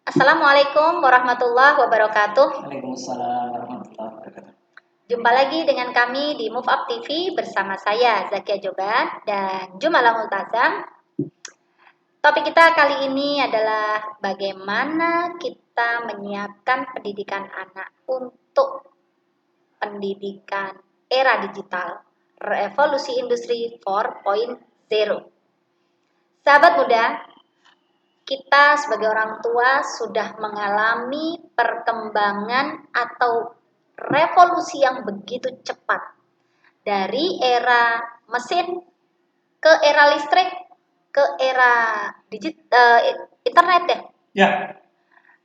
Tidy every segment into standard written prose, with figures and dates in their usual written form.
Assalamualaikum warahmatullahi wabarakatuh. Waalaikumsalam warahmatullahi wabarakatuh. Jumpa lagi dengan kami di Move Up TV bersama saya Zakia Joban dan Jumala Multazam. Topik kita kali ini adalah bagaimana kita menyiapkan pendidikan anak untuk pendidikan era digital, revolusi industri 4.0. Sahabat muda, kita sebagai orang tua sudah mengalami perkembangan atau revolusi yang begitu cepat dari era mesin ke era listrik ke era internet ya, Ya,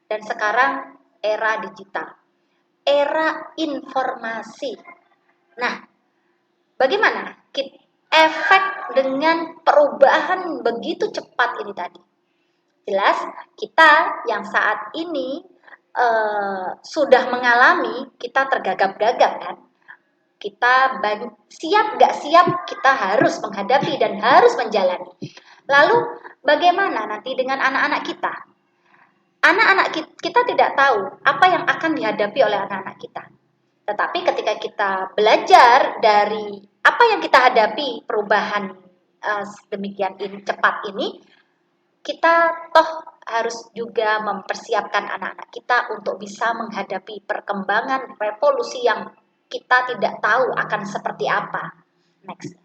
dan sekarang era digital, era informasi. Nah, bagaimana efek dengan perubahan begitu cepat ini tadi? Jelas kita yang saat ini sudah mengalami, kita tergagap-gagap kan. Kita siap nggak siap, kita harus menghadapi dan harus menjalani. Lalu bagaimana nanti dengan anak-anak kita? Anak-anak kita tidak tahu apa yang akan dihadapi oleh anak-anak kita. Tetapi ketika kita belajar dari apa yang kita hadapi, perubahan demikian cepat ini, kita toh harus juga mempersiapkan anak-anak kita untuk bisa menghadapi perkembangan revolusi yang kita tidak tahu akan seperti apa next.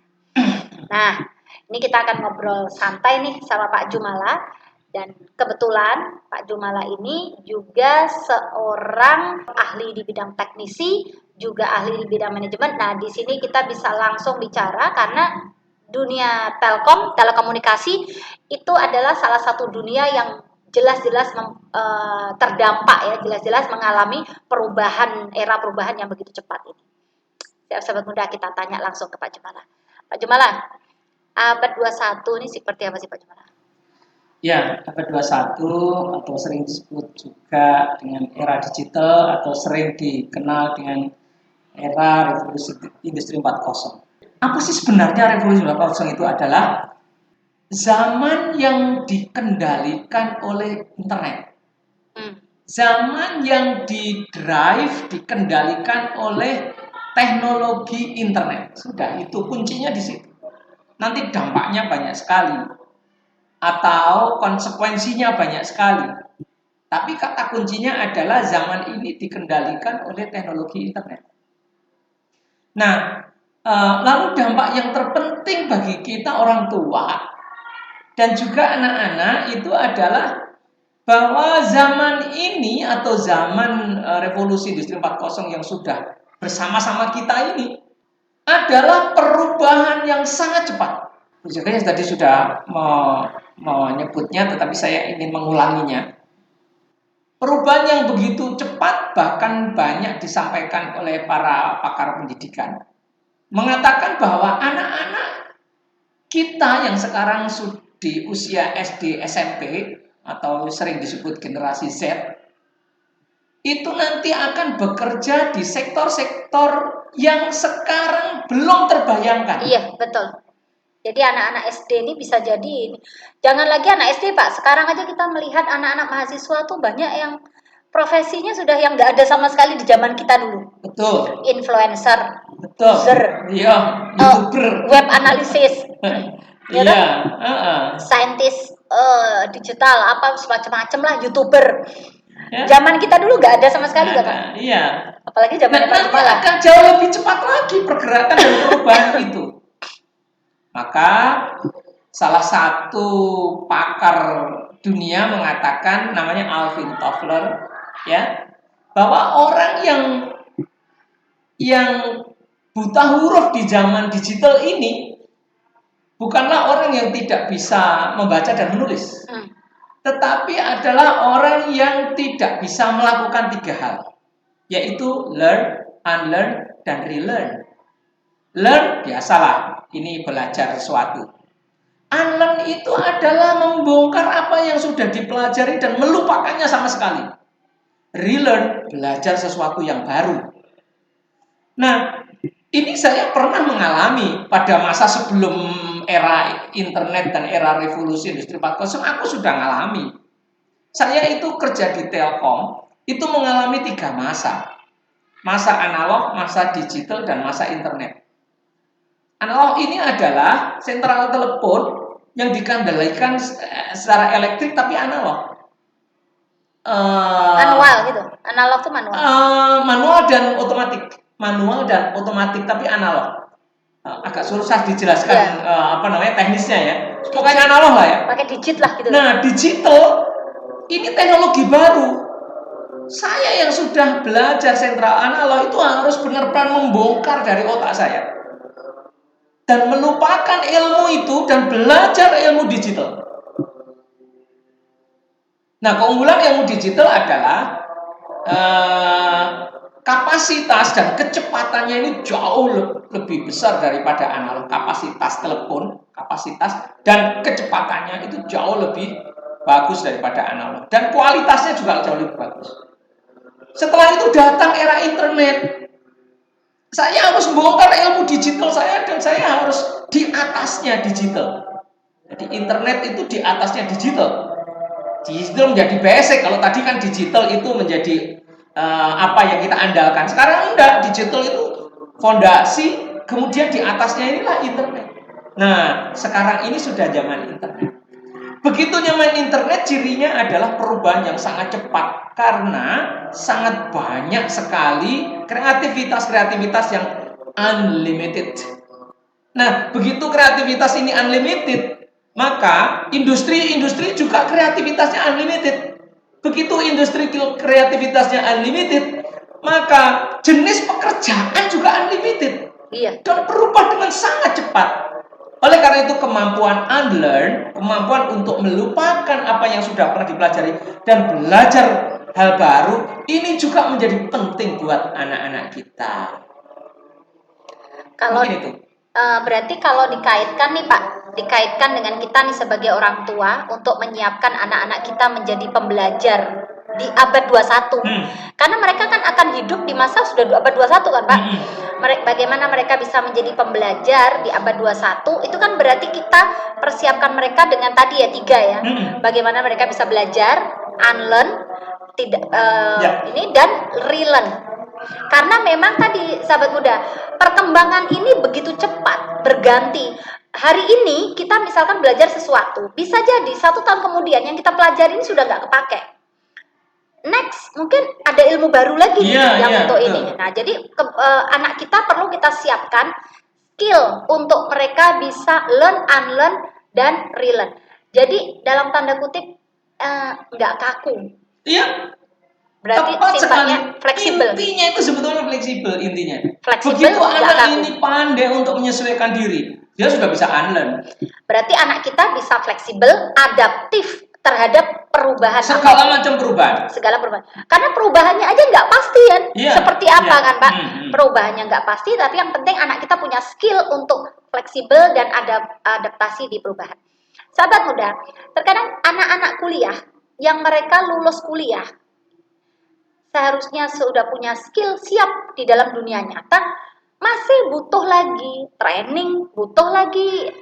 Nah, ini kita akan ngobrol santai nih sama Pak Jumala, dan kebetulan Pak Jumala ini juga seorang ahli di bidang teknisi, juga ahli di bidang manajemen. Nah, di sini kita bisa langsung bicara karena dunia telekomunikasi itu adalah salah satu dunia yang jelas-jelas terdampak ya, jelas-jelas mengalami era perubahan yang begitu cepat ini. Sahabat muda, kita tanya langsung ke Pak Jumala. Pak Jumala, abad 21 ini seperti apa sih Pak Jumala? ya, abad 21 atau sering disebut juga dengan era digital atau sering dikenal dengan era revolusi industri 4.0. Apa sih sebenarnya revolusi 4.0 itu adalah zaman yang dikendalikan oleh internet. Zaman yang dikendalikan oleh teknologi internet. Sudah, itu kuncinya di situ. Nanti dampaknya banyak sekali atau konsekuensinya banyak sekali. Tapi kata kuncinya adalah zaman ini dikendalikan oleh teknologi internet. Nah, lalu dampak yang terpenting bagi kita orang tua dan juga anak-anak itu adalah bahwa zaman ini atau zaman revolusi industri 4.0 yang sudah bersama-sama kita ini adalah perubahan yang sangat cepat. Saya tadi sudah menyebutnya, tetapi saya ingin mengulanginya. Perubahan yang begitu cepat bahkan banyak disampaikan oleh para pakar pendidikan, mengatakan bahwa anak-anak kita yang sekarang di usia SD, SMP, atau sering disebut generasi Z, itu nanti akan bekerja di sektor-sektor yang sekarang belum terbayangkan. Iya, betul. Jadi anak-anak SD ini bisa jadi, jangan lagi anak SD Pak, sekarang aja kita melihat anak-anak mahasiswa tuh banyak yang profesinya sudah yang nggak ada sama sekali di zaman kita dulu. Betul. Influencer, Betul. user, iya, YouTuber, web analisis, ya iya, saintis digital, apa semacam-macam lah, YouTuber. Ya. Zaman kita dulu nggak ada sama sekali, nggak Pak? Iya. Apalagi zaman nanti akan jauh lebih cepat lagi pergerakan dan perubahan itu. Maka salah satu pakar dunia mengatakan, namanya Alvin Toffler, ya, bahwa orang yang buta huruf di zaman digital ini bukanlah orang yang tidak bisa membaca dan menulis, tetapi adalah orang yang tidak bisa melakukan 3 hal, yaitu learn, unlearn, dan relearn. Learn, biasalah, ini belajar sesuatu. Unlearn itu adalah membongkar apa yang sudah dipelajari dan melupakannya sama sekali. Relearn, belajar sesuatu yang baru. Nah, ini saya pernah mengalami pada masa sebelum era internet dan era revolusi industri 4.0, aku sudah mengalami. Saya itu kerja di Telkom, itu mengalami 3 masa. Masa analog, masa digital, dan masa internet. Analog ini adalah sentral telepon yang dikendalikan secara elektrik tapi analog. Manual gitu. Analog tuh manual. Manual dan otomatik. Manual dan otomatik tapi analog. Agak susah dijelaskan teknisnya ya. Pokoknya analog lah ya. Pakai digit lah gitu. Nah, digital ini teknologi baru. Saya yang sudah belajar sentral analog itu harus benar-benar membongkar dari otak saya dan melupakan ilmu itu dan belajar ilmu digital. Nah, keunggulan ilmu digital adalah kapasitas dan kecepatannya ini jauh lebih besar daripada analog. Kapasitas telepon, kapasitas dan kecepatannya itu jauh lebih bagus daripada analog. Dan kualitasnya juga jauh lebih bagus. Setelah itu datang era internet. Saya harus membongkar ilmu digital saya dan saya harus di atasnya digital. Jadi internet itu di atasnya digital. Digital menjadi basic. Kalau tadi kan digital itu menjadi apa yang kita andalkan. Sekarang enggak, digital itu fondasi, kemudian di atasnya inilah internet. Nah, sekarang ini sudah zaman internet. Begitu nyaman internet, cirinya adalah perubahan yang sangat cepat karena sangat banyak sekali kreativitas yang unlimited. Nah, begitu kreativitas ini unlimited, maka industri juga kreativitasnya unlimited. Begitu industri kreativitasnya unlimited, maka jenis pekerjaan juga unlimited. Iya. Dan berubah dengan sangat cepat. Oleh karena itu kemampuan unlearn, kemampuan untuk melupakan apa yang sudah pernah dipelajari dan belajar hal baru, ini juga menjadi penting buat anak-anak kita. Kalau itu. Berarti kalau dikaitkan nih Pak, dikaitkan dengan kita nih sebagai orang tua untuk menyiapkan anak-anak kita menjadi pembelajar di abad 21. Karena mereka kan akan hidup di masa sudah abad 21 kan Pak. Bagaimana mereka bisa menjadi pembelajar di abad 21, itu kan berarti kita persiapkan mereka dengan tadi ya 3 ya. Bagaimana mereka bisa belajar, unlearn, ini dan relearn. Karena memang tadi sahabat muda, perkembangan ini begitu cepat, berganti. Hari ini kita misalkan belajar sesuatu, bisa jadi 1 tahun kemudian yang kita pelajari ini sudah nggak kepake. Next, mungkin ada ilmu baru lagi untuk ini. Nah, jadi anak kita perlu kita siapkan skill untuk mereka bisa learn, unlearn, dan relearn. Jadi dalam tanda kutip nggak kaku. Iya. Berarti sifatnya fleksibel. Intinya itu sebetulnya fleksibel intinya. Fleksibel. Begitu anak ini pandai untuk menyesuaikan diri, dia sudah bisa unlearn. Berarti anak kita bisa fleksibel, adaptif terhadap perubahan. Segala macam perubahan. Segala perubahan. Karena perubahannya aja nggak pasti kan. Seperti apa kan Pak? Perubahannya nggak pasti, tapi yang penting anak kita punya skill untuk fleksibel dan adaptasi di perubahan. Sahabat muda, terkadang anak-anak kuliah yang mereka lulus kuliah seharusnya sudah punya skill siap di dalam dunia nyata, masih butuh lagi training, butuh lagi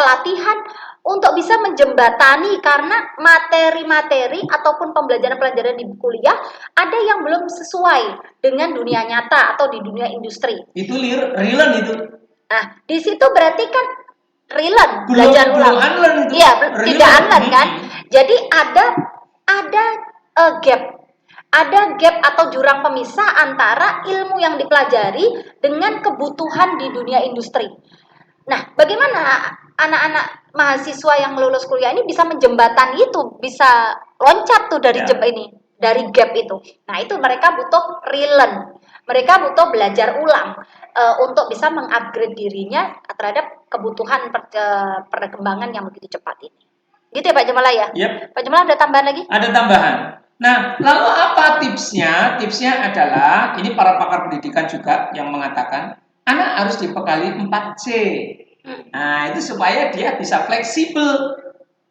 pelatihan untuk bisa menjembatani, karena materi-materi ataupun pembelajaran-pembelajaran di kuliah ada yang belum sesuai dengan dunia nyata atau di dunia industri. Itu relearn itu. Nah, di situ berarti kan relearn, belajar ulang. Iya, tidak unlearn kan? Jadi ada gap. Ada gap atau jurang pemisah antara ilmu yang dipelajari dengan kebutuhan di dunia industri. Nah, bagaimana anak-anak mahasiswa yang lulus kuliah ini bisa menjembatani itu, bisa loncat tuh dari dari gap itu. Nah, itu mereka butuh relearn. Mereka butuh belajar ulang untuk bisa mengupgrade dirinya terhadap kebutuhan perkembangan yang begitu cepat ini. Gitu ya Pak Jemala ya? Yep. Pak Jemala ada tambahan lagi? Ada tambahan. Nah, lalu apa tipsnya? Tipsnya adalah, ini para pakar pendidikan juga yang mengatakan, anak harus dibekali 4C. Nah, itu supaya dia bisa fleksibel,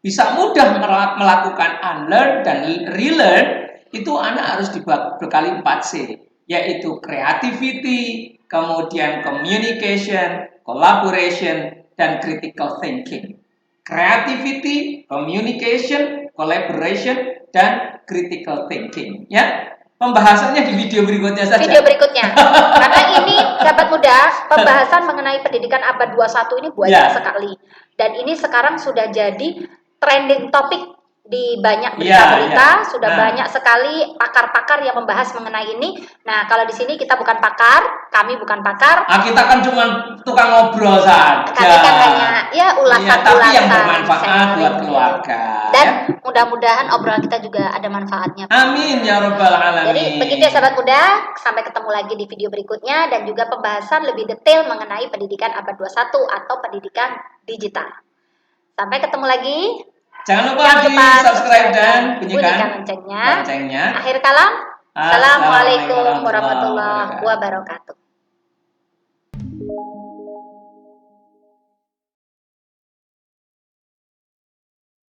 bisa mudah melakukan unlearn dan relearn. Itu anak harus dibekali 4C, yaitu creativity, kemudian communication, collaboration, dan critical thinking. Creativity, communication, collaboration, dan critical thinking. Ya, pembahasannya di video berikutnya saja. Video berikutnya. Karena ini sahabat muda, pembahasan mengenai pendidikan abad 21 ini banyak sekali. Dan ini sekarang sudah jadi trending topik di banyak berita-berita, sudah banyak sekali pakar-pakar yang membahas mengenai ini. Nah, kalau di sini kita bukan pakar, kami bukan pakar. Kita kan cuma tukang ngobrol saja. Kami kan hanya ulasan-ulasan. Tapi yang bermanfaat buat keluarga. Dan mudah-mudahan obrolan kita juga ada manfaatnya. Amin ya rabbal alamin. Jadi begitu ya sahabat muda, sampai ketemu lagi di video berikutnya dan juga pembahasan lebih detail mengenai pendidikan abad 21 atau pendidikan digital. Sampai ketemu lagi. Jangan lupa di subscribe dan bunyikan loncengnya. loncengnya. Akhir kalam. Assalamualaikum warahmatullahi wabarakatuh.